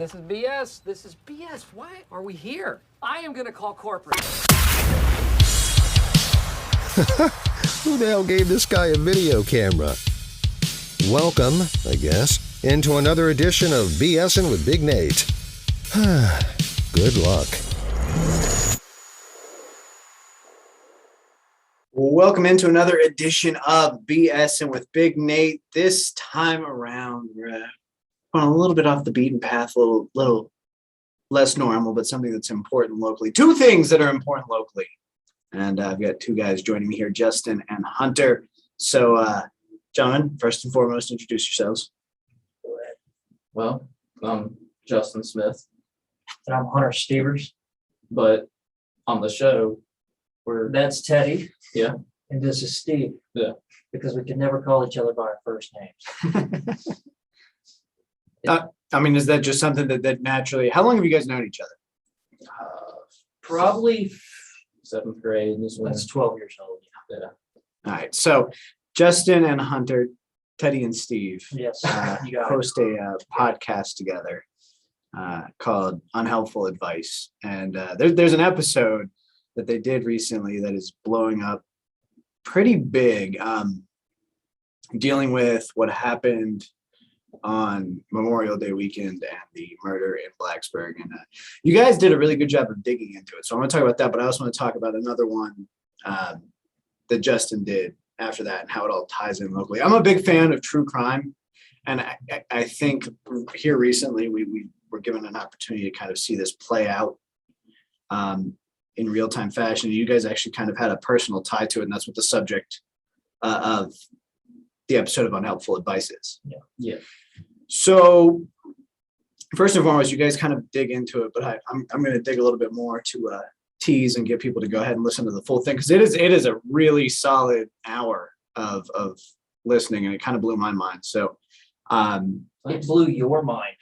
This is BS. This is BS. Why are we here? I am going to call corporate. Who the hell gave this guy a video camera? Welcome, I guess, into another edition of BSing with Big Nate. Good luck. Welcome into another edition of BSing with Big Nate. This time around, we're on a little bit off the beaten path, a little less normal, but something that's important locally. Two things that are important locally. And I've got two guys joining me here, Justin and Hunter. So, gentlemen, first and foremost, introduce yourselves. Well, I'm Justin Smith, And I'm Hunter Stevers. but on the show, That's Teddy. Yeah. And this is Steve. Yeah. Because we can never call each other by our first names. I mean, is that just something that naturally, how long have you guys known each other? Probably, seventh grade is when. that's 12 years old. Yeah. All right. So, Justin and Hunter, Teddy and Steve, Yes. You got it. host a podcast together called Unhelpful Advice. And there's an episode that they did recently that is blowing up pretty big, dealing with what happened on Memorial Day weekend and the murder in Blacksburg. And you guys did a really good job of digging into it. So I'm going to talk about that, but I also want to talk about another one that Justin did after that and how it all ties in locally. I'm a big fan of true crime. And I think here recently we were given an opportunity to kind of see this play out in real-time fashion. You guys actually kind of had a personal tie to it, and that's what the subject of the episode of Unhelpful Advice is. Yeah. So first and foremost, you guys kind of dig into it, but I'm going to dig a little bit more to tease and get people to go ahead and listen to the full thing, because it is a really solid hour of listening, and it kind of blew my mind. So It blew your mind.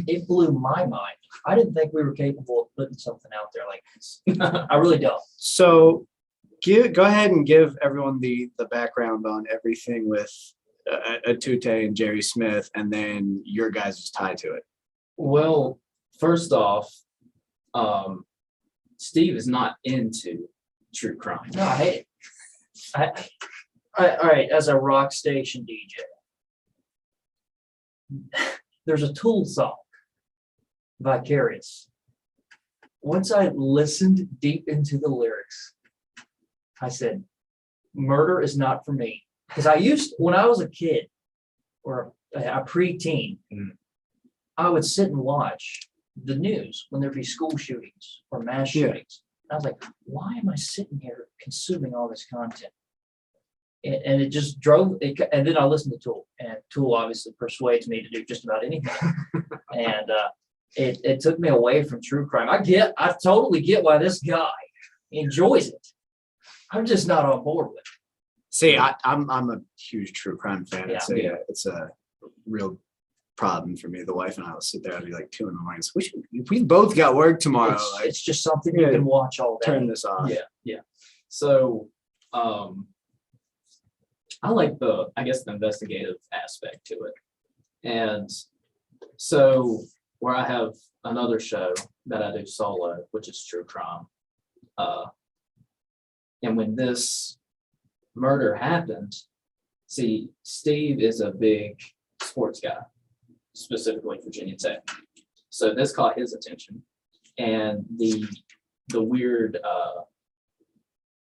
It blew my mind. I didn't think we were capable of putting something out there like this. I really don't. So go ahead and give everyone the background on everything with Atute and Jerry Smith, and then your guys' tie to it. Well, first off, Steve is not into true crime. No, I hate it. All right, as a rock station DJ, there's a Tool song, Vicarious. Once I listened deep into the lyrics, I said, murder is not for me. Because when I was a kid or a preteen, I would sit and watch the news when there'd be school shootings or mass shootings. I was like, why am I sitting here consuming all this content? And it just drove it. And then I listened to Tool, and Tool obviously persuades me to do just about anything. And it took me away from true crime. I totally get why this guy enjoys it. I'm just not on board with it. See, I'm a huge true crime fan. Yeah. It's a real problem for me. The wife and I will sit there and be like 2 a.m. So we both got work tomorrow. It's just something you can watch all day. Turn this off. Yeah. So, I like the investigative aspect to it. And so where I have another show that I do solo, which is true crime. And when this murder happened, see, Steve is a big sports guy, specifically Virginia Tech. So this caught his attention, and the weird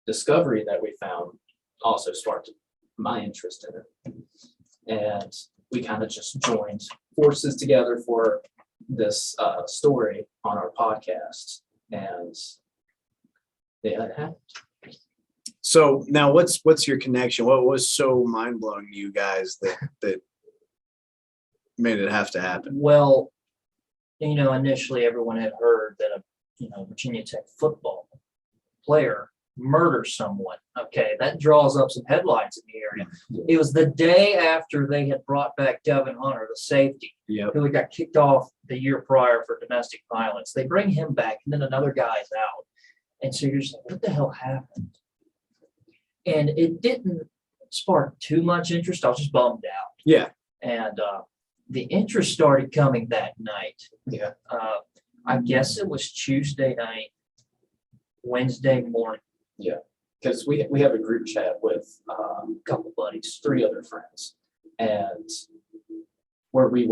discovery that we found also sparked my interest in it. And we kind of just joined forces together for this story on our podcast, and it happened. So now what's your connection? What was so mind-blowing to you guys that made it have to happen? Well, initially everyone had heard that a Virginia Tech football player murder someone. Okay, that draws up some headlines in the area. It was the day after they had brought back Devin Hunter, the safety, who had got kicked off the year prior for domestic violence. They bring him back, and then another guy's out. And so you're just like, what the hell happened? And it didn't spark too much interest. I was just bummed out. Yeah. And the interest started coming that night. Yeah. I guess it was Tuesday night, Wednesday morning, Because we have a group chat with a couple buddies. 3 other friends, and where we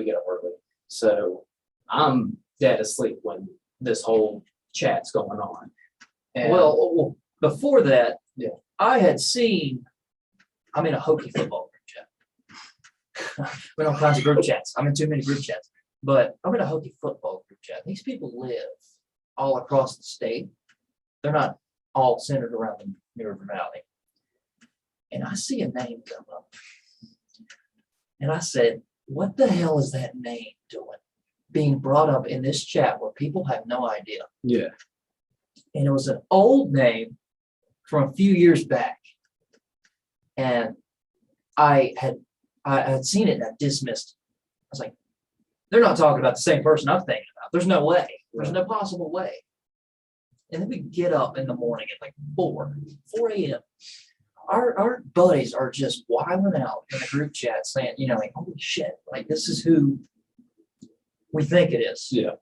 get up early. So I'm dead asleep when this whole chat's going on. And Well, before that, Yeah. I had seen, I'm in a hokey football group chat. I'm in all kinds of group chats. I'm in too many group chats, but I'm in a hokey football group chat. These people live all across the state. They're not all centered around the New River Valley. And I see a name come up. And I said, what the hell is that name doing? Being brought up in this chat where people have no idea. Yeah. And it was an old name from a few years back. And I had seen it and I dismissed. I was like, they're not talking about the same person I'm thinking about. There's no way. There's no possible way. And then we get up in the morning at like 4 a.m. Our buddies are just wilding out in the group chat saying, like, holy shit, like this is who we think it is. Yeah.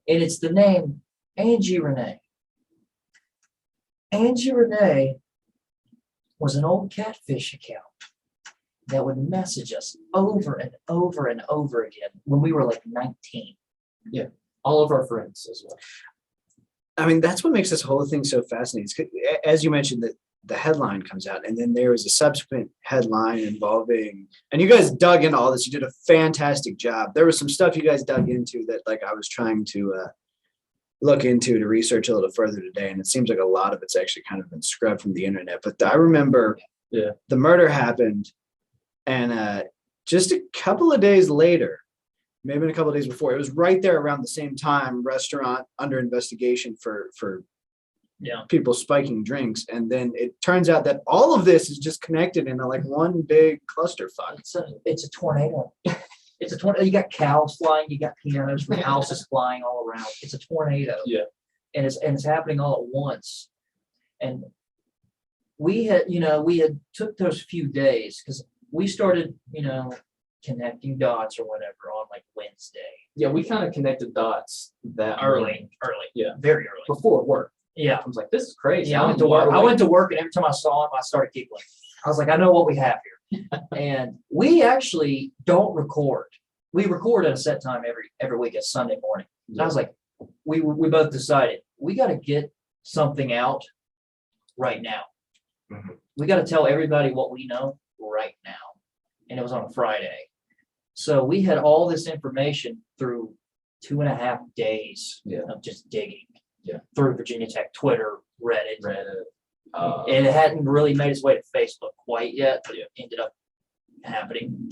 And it's the name Angie Renee. Angie Renee was an old catfish account that would message us over and over and over again when we were like 19. all of our friends as well. I mean, that's what makes this whole thing so fascinating. As you mentioned, that the headline comes out, and then there was a subsequent headline involving, and you guys dug into all this. You did a fantastic job. There was some stuff you guys dug into that, like, I was trying to look into to research a little further today, and it seems like a lot of it's actually kind of been scrubbed from the internet. But I remember, the murder happened, and just a couple of days later, maybe a couple of days before, it was right there around the same time, restaurant under investigation for people spiking drinks. And then it turns out that all of this is just connected in like one big clusterfuck. It's a tornado. It's a tornado. You got cows flying, you got pianos from houses flying all around. It's a tornado. Yeah. And it's happening all at once. And we had took those few days because we started, connecting dots or whatever on like Wednesday. Yeah, we kind of connected dots that Early. Yeah. Very early. Before work. Yeah. I was like, this is crazy. Yeah, I went to work. I went to work, and every time I saw him, I started giggling. I was like, I know what we have here. And we actually don't record. We record at a set time every week at Sunday morning. And I was like, we both decided we got to get something out right now. Mhm. We got to tell everybody what we know right now. And it was on a Friday. So we had all this information through 2.5 days of just digging. Yeah. Through Virginia Tech, Twitter, Reddit. And It hadn't really made its way to Facebook quite yet, but it ended up happening.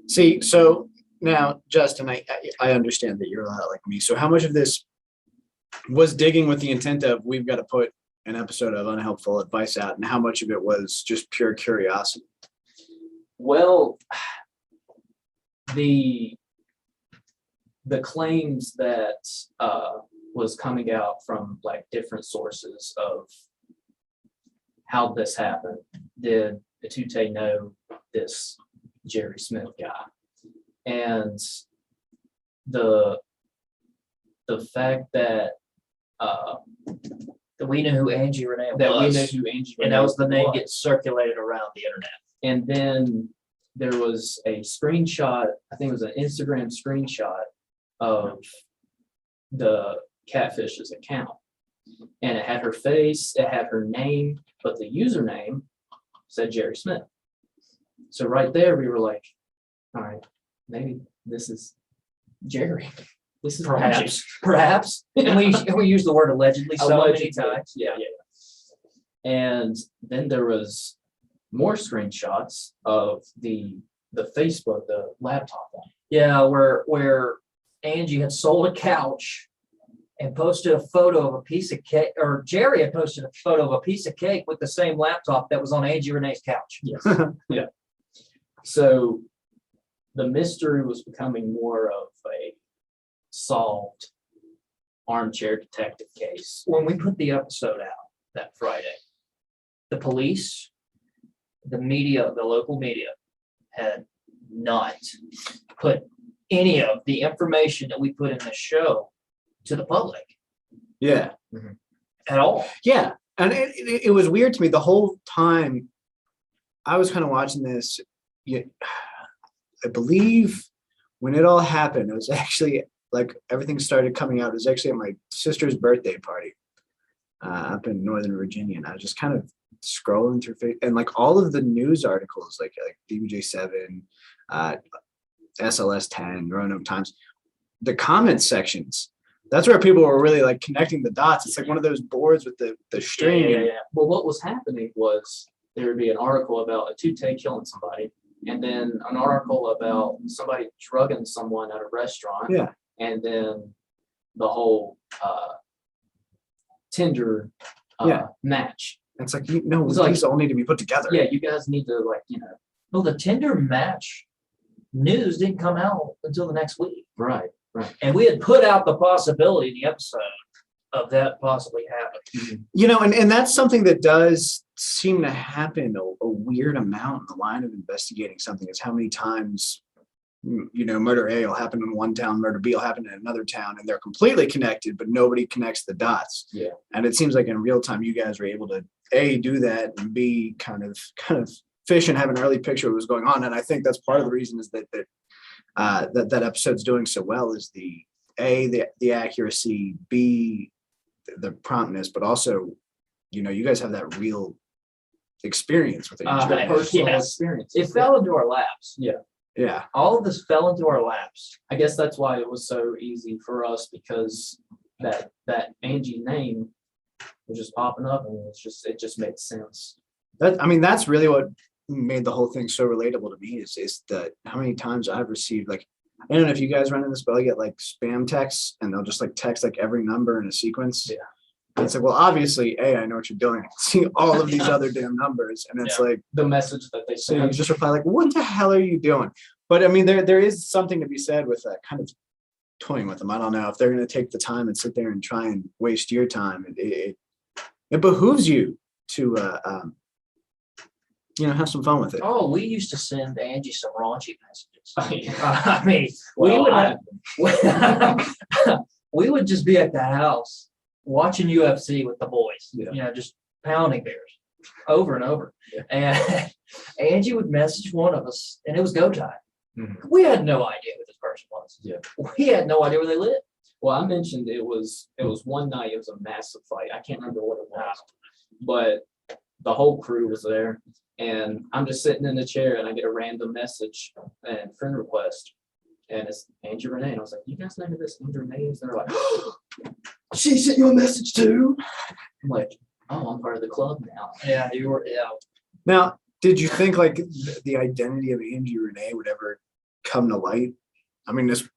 See, so now, Justin, I understand that you're a lot like me. So how much of this was digging with the intent of we've got to put an episode of Unhelpful Advice out, and how much of it was just pure curiosity? well, the claims that was coming out from like different sources of how this happened. Did Atute know this Jerry Smith guy? And the fact that We knew who Angie Renee that we was. know who Angie And that was the name was. gets circulated around the internet. And then there was a screenshot, I think it was an Instagram screenshot of the Catfish's account. And it had her face, it had her name, but the username said Jerry Smith. So right there, we were like, all right, maybe this is Jerry. This is Perhaps. And we use the word allegedly so many Allegedly. times. Yeah. And then there was more screenshots of the Facebook, the laptop one. Yeah, where Angie had sold a couch and posted a photo of a piece of cake, or Jerry had posted a photo of a piece of cake with the same laptop that was on Angie Renee's couch. Yes. Yeah. So the mystery was becoming more of a solved armchair detective case. When we put the episode out that Friday, the police, the media, the local media had not put any of the information that we put in the show to the public Yeah. at all. Yeah. And it was weird to me the whole time I was kind of watching this. I believe when it all happened, it was actually like everything started coming out. It was actually at my sister's birthday party up in Northern Virginia. And I was just kind of scrolling through Facebook and like all of the news articles, like DBJ7, SLS10, Roanoke Times, the comment sections. That's where people were really like connecting the dots. It's like one of those boards with the string. Yeah. Well, what was happening was there would be an article about a two-tay killing somebody, and then an article about somebody drugging someone at a restaurant. Yeah. And then the whole Tinder match. It's like, no, It's these like- all need to be put together. Yeah, you guys need to Well, the Tinder match news didn't come out until the next week. right. And we had put out the possibility in the episode of that possibly happening. And that's something that does seem to happen a weird amount in the line of investigating something is how many times, murder A will happen in one town, murder B will happen in another town, and they're completely connected, but nobody connects the dots. Yeah. And it seems like in real time, you guys were able to A, do that, and B, kind of fish and have an early picture of what was going on. And I think that's part of the reason is that episode's doing so well is the accuracy, B, the promptness, but also, you guys have that real experience with it. Personal Yes. experience. It fell into our laps. Yeah. All of this fell into our laps. I guess that's why it was so easy for us, because that Angie name was just popping up, and it just made sense. That's really what made the whole thing so relatable to me is that how many times I've received, like, I don't know if you guys run in this, but I get like spam texts and they'll just like text like every number in a sequence. Yeah. And it's like, well, obviously, A, I know what you're doing. See all of these other damn numbers. And it's like, The message that they so you sent. just reply like, what the hell are you doing? But there is something to be said with that kind of toying with them. I don't know if they're going to take the time and sit there and try and waste your time. It behooves you to, have some fun with it. Oh, we used to send Angie some raunchy messages. Yeah. I mean, we would just be at the house watching UFC with the boys, just pounding bears over and over. Yeah. And Angie would message one of us, and it was go time. Mhm. We had no idea who this person was. Yeah. We had no idea where they lived. Well, I mentioned it was one night. It was a massive fight. I can't remember what it was, but the whole crew was there, and I'm just sitting in the chair, and I get a random message and friend request, and it's Angie Renee. And I was like, "You guys know who this Angie Renee is?" And they're like, "She sent you a message too." I'm like, "Oh, I'm part of the club now." Yeah, you were. Yeah. Now, did you think like the identity of Angie Renee would ever come to light? I mean, this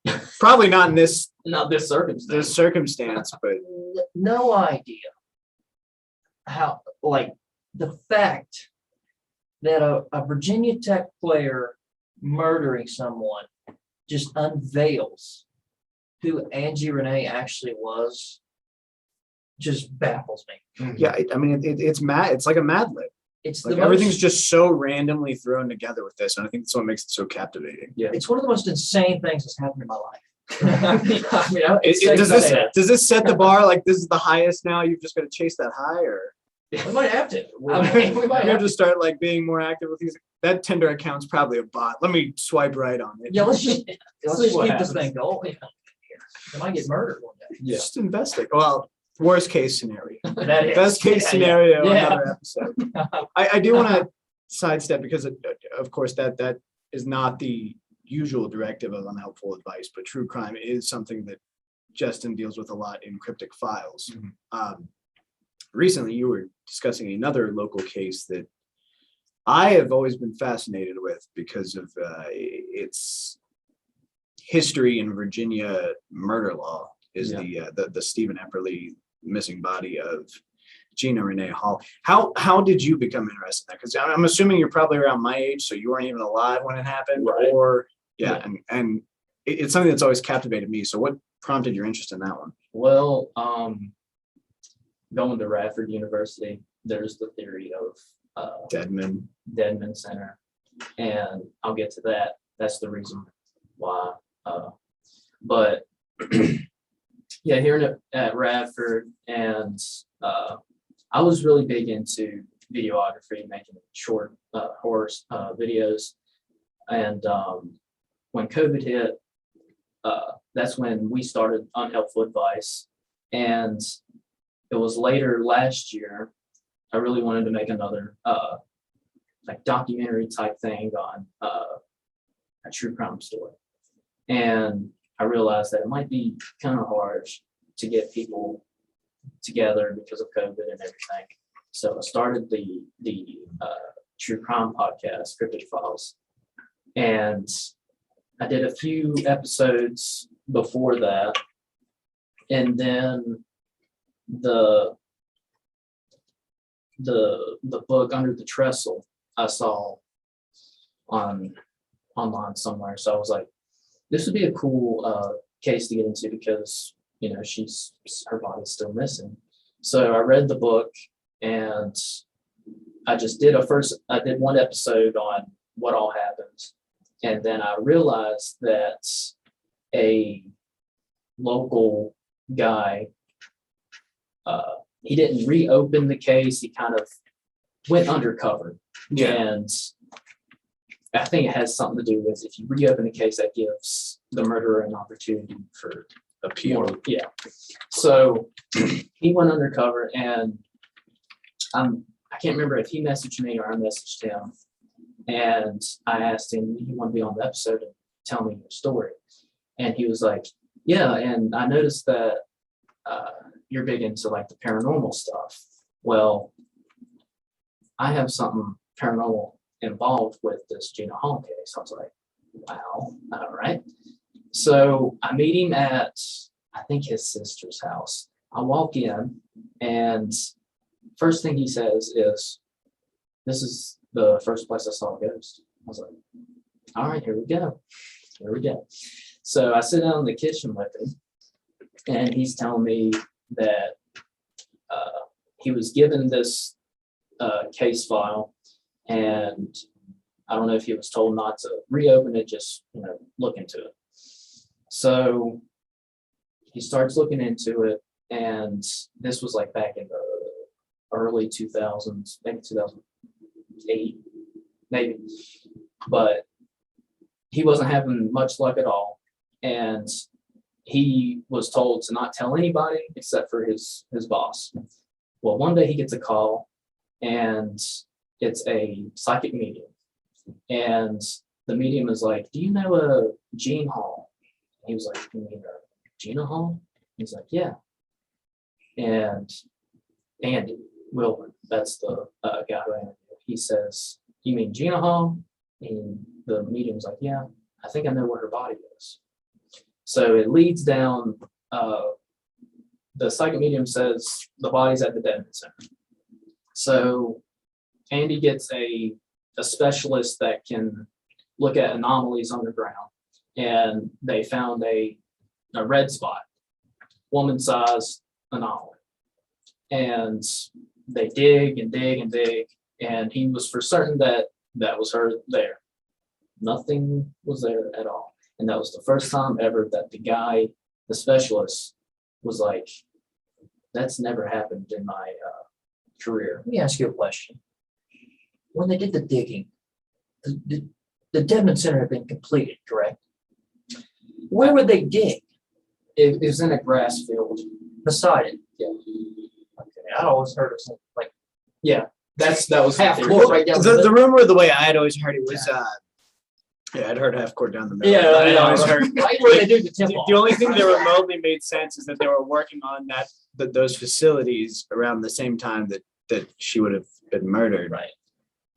probably not in this Not this circumstance. circumstance, but No idea how, like, the fact that a Virginia Tech player murdering someone just unveils who Angie Renee actually was, just baffles me. yeah, it's mad. It's like a Mad Lib. It's Like the everything's most, just so randomly thrown together with this, and I think that's what makes it so captivating. it's one of the most insane things that's happened in my life. I mean, it's Does safe to say this does this set the bar like this is the highest now? You've just got to chase that high, or that. We might have to. I mean, We might you have have to start like being more active with these. That Tinder account's probably a bot. Let me swipe right on it. Yeah, let's just See keep what this happens. thing going. I might get murdered one day. Yeah. Just investigate. Well, worst case scenario. That is. Best case Yeah, scenario, yeah. another episode. I do want to sidestep because of course that is not the usual directive of unhelpful advice, but true crime is something that Justin deals with a lot in Cryptic Files. Recently, you were discussing another local case that I have always been fascinated with because of its history in Virginia murder law. Is the Stephen Epperly missing body of Gina Renee Hall. How did you become interested in that? Because I'm assuming you're probably around my age, so you weren't even alive when it happened, Right. or and it's something that's always captivated me. So what prompted your interest in that one? Well, going to Radford University, there's the theory of Deadman. Deadman Center, and I'll get to that. that's the reason why. But yeah, here at Radford, and I was really big into videography, making short horror videos. And when COVID hit, that's when we started Unhelpful Advice. And it was later last year, I really wanted to make another like documentary type thing on a true crime story. And I realized that it might be kind of hard to get people together because of COVID and everything. So I started the true crime podcast, Cryptic, and I did a few episodes before that, and then the book Under the Trestle I saw online somewhere. So I was like, this would be a cool case to get into because, you know, her body's still missing. So I read the book and I just did one episode on what all happened. And then I realized that a local guy, he didn't reopen the case. He kind of went undercover. Yeah. And I think it has something to do with if you reopen the case, that gives the murderer an opportunity for Appeal. Yeah. So he went undercover, and I can't remember if he messaged me or I messaged him. And I asked him, "Do you want to be on the episode and tell me your story?" And he was like, "Yeah." And I noticed that you're big into like the paranormal stuff. Well, I have something paranormal involved with this Gina Hall case. I was like, wow, all right. So I meet him at, I think, his sister's house. I walk in, and first thing he says is, "This is the first place I saw a ghost." I was like, all right, here we go. Here we go. So I sit down in the kitchen with him, and he's telling me that he was given this case file, and I don't know if he was told not to reopen it, just, you know, look into it. So he starts looking into it, and this was like back in the early 2000s, maybe 2008, maybe. But he wasn't having much luck at all, and he was told to not tell anybody except for his boss. Well, one day he gets a call, and it's a psychic medium. And the medium is like, "Do you know a Gene Hall?" He was like, "You mean Gina Hall?" He's like, "Yeah." And Andy Wilbur, that's the guy who interviewed. He says, "You mean Gina Hall?" And the medium's like, "Yeah, I think I know where her body is." So it leads down, the psychic medium says the body's at the Deadman Center. So Andy gets a specialist that can look at anomalies underground, and they found a red spot, woman-sized anomaly. And they dig and dig and dig, and he was for certain that that was her there. Nothing was there at all. And that was the first time ever that the guy, the specialist, was like, "That's never happened in my career." Let me ask you a question. When they did the digging, the Deadman Center had been completed, correct? Where would they dig? It was in a grass field. Beside it? Yeah. Okay, I always heard of something like, Yeah, that was half the court right down The rumor, the way I had always heard it was, I'd heard half court down the middle. yeah, I'd always heard. right where they do the tip The only thing that remotely made sense is that they were working on those facilities around the same time that she would have been murdered. Right.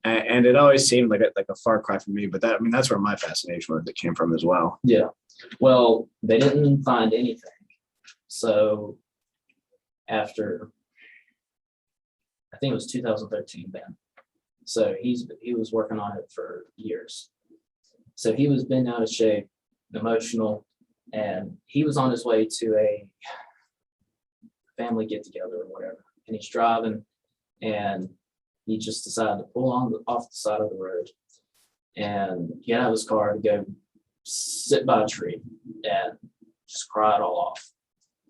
And it always seemed like a far cry from me, but that's where my fascination with it came from as well. Yeah. Well, they didn't find anything. So after, I think it was 2013 then. So he was working on it for years. So he was bent out of shape, emotional, and he was on his way to a family get together or whatever. And he's driving, and he just decided to pull off the side of the road. and he got out of his car to go sit by a tree and just cry it all off.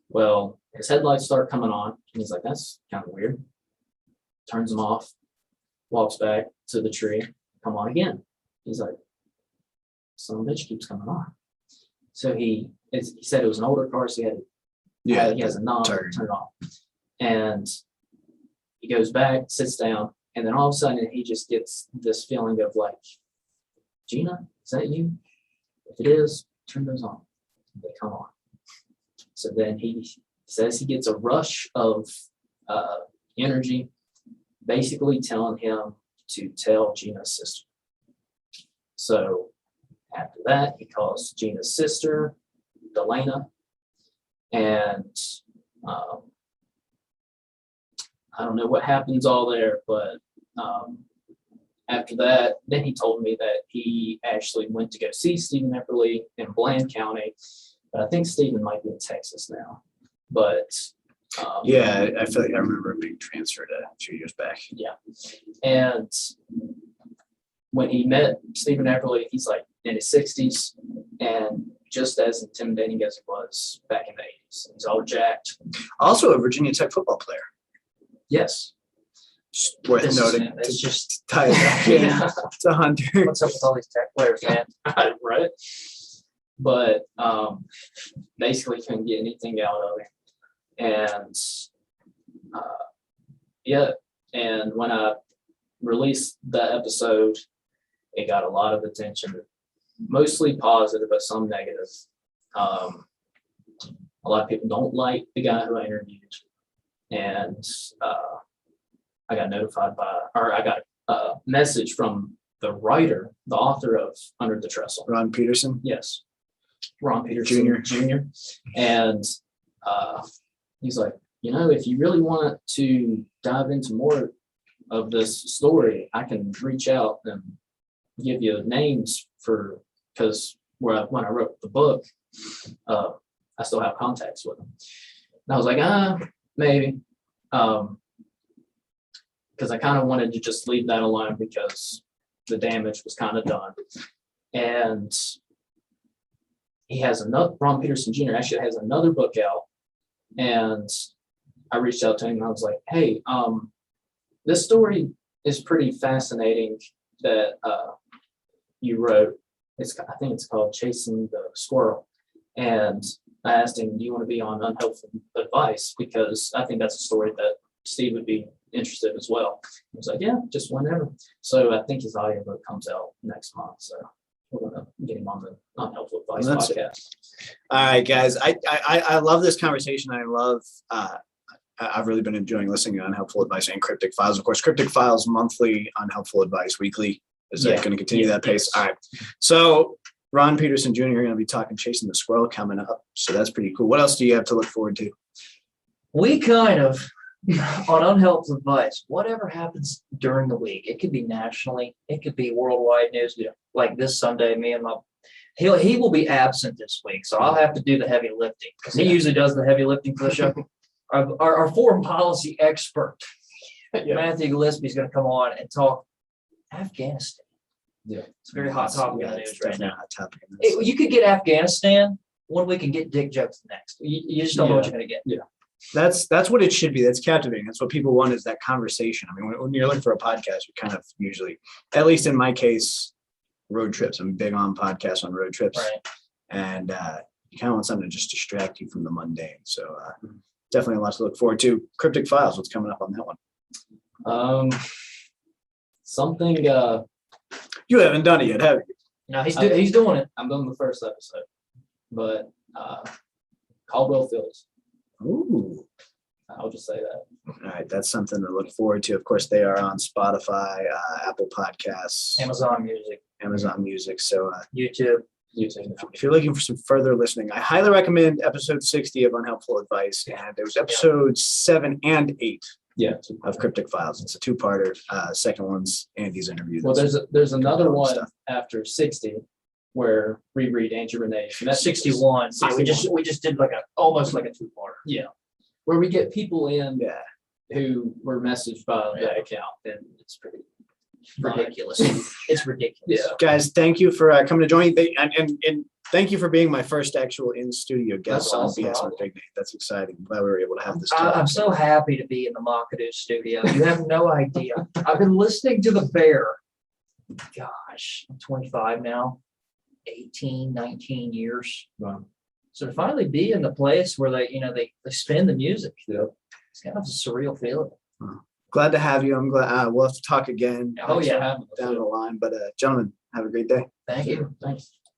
Well, his headlights start coming on, and he's like, that's kind of weird. Turns them off, walks back to the tree, come on again. He's like, some bitch keeps coming on. So he said it was an older car, so he has a knob to turn it off. And he goes back, sits down, and then all of a sudden he just gets this feeling of like, Gina, is that you? If it is, turn those on. They come on. So then he says he gets a rush of energy, basically telling him to tell Gina's sister. So after that, he calls Gina's sister, Delana, and I don't know what happens all there, but after that, then he told me that he actually went to go see Stephen Epperly in Bland County. But I think Stephen might be in Texas now. But yeah, I feel like I remember him being transferred a few years back. Yeah. And when he met Stephen Epperly, he's like in his 60s and just as intimidating as he was back in the 80s. He's all jacked. Also a Virginia Tech football player. Yes. Just worth This is- noting. it's just tie it back in Yeah. to Hunter. what's up with all these Tech players, man? Right. But basically couldn't get anything out of it. And yeah, and when I released the episode, it got a lot of attention, mostly positive, but some negative. A lot of people don't like the guy who I interviewed. And I got I got a message from the writer, the author of Under the Trestle. Ron Peterson. Yes. Ron Peterson Jr. And he's like, if you really want to dive into more of this story, I can reach out and give you names because when I wrote the book, I still have contacts with them. And I was like, maybe. Because I kind of wanted to just leave that alone because the damage was kind of done. And Ron Peterson Jr. actually has another book out. And I reached out to him and I was like, hey, this story is pretty fascinating that you wrote. I think it's called Chasing the Squirrel. And I asked him, do you want to be on Unhelpful Advice? Because I think that's a story that Steve would be interested as well. He was like, yeah, just whenever. So I think his audiobook comes out next month. So we're going to get him on the Unhelpful Advice podcast. All right, guys. I love this conversation. I've really been enjoying listening to Unhelpful Advice and Cryptic Files. Of course, Cryptic Files monthly, Unhelpful Advice weekly. Is that going to continue that pace? All right. So Ron Peterson Jr. going to be talking Chasing the Squirrel coming up. So that's pretty cool. What else do you have to look forward to? We kind of, on Unhelpful Advice, whatever happens during the week, it could be nationally, it could be worldwide news. Like this Sunday, he will be absent this week, so I'll have to do the heavy lifting because he usually does the heavy lifting for the show. Our foreign policy expert, Matthew Gillespie, is going to come on and talk Afghanistan. Yeah, it's a very hot topic in the news right now. Hot topic. You could get Afghanistan one week and get dick jokes the next. You just don't know what you're going to get. Yeah. That's what it should be. That's captivating. That's what people want, is that conversation. I mean, when you're looking for a podcast, you kind of usually, at least in my case, road trips. I'm big on podcasts on road trips. Right. And you kind of want something to just distract you from the mundane. So definitely a lot to look forward to. Cryptic Files, what's coming up on that one? Something You haven't done it yet, have you? No, he's doing it. I'm doing the first episode, but Caldwell Fields. Ooh. I'll just say that. All right, that's something to look forward to. Of course, they are on Spotify, Apple Podcasts, Amazon Music, So YouTube. if you're looking for some further listening, I highly recommend episode 60 of Unhelpful Advice. And it was episodes 7 and 8 of Cryptic Files. It's a two-parter. Second one's Andy's interview. Well, there's another one stuff. after 60 where we read Angie Renee's. That's 61. We just did almost like a two-parter. Yeah, where we get people in Yeah. who were messaged by that account, and it's pretty ridiculous. It's ridiculous. Yeah. Guys, thank you for coming to join. And thank you for being my first actual in-studio guest That's on awesome. BS with Big Nate. That's exciting. Glad we were able to have this I'm talk. so happy to be in the Mockadoo studio. You have no idea. I've been listening to The Bear. Gosh, I'm 25 now, 18, 19 years. Wow. So to finally be in the place where they spin the music, Yep. it's kind of a surreal feeling. Glad to have you. I'm glad we'll have to talk again Oh, yeah. down the line. But gentlemen, have a great day. Thank you. Thanks.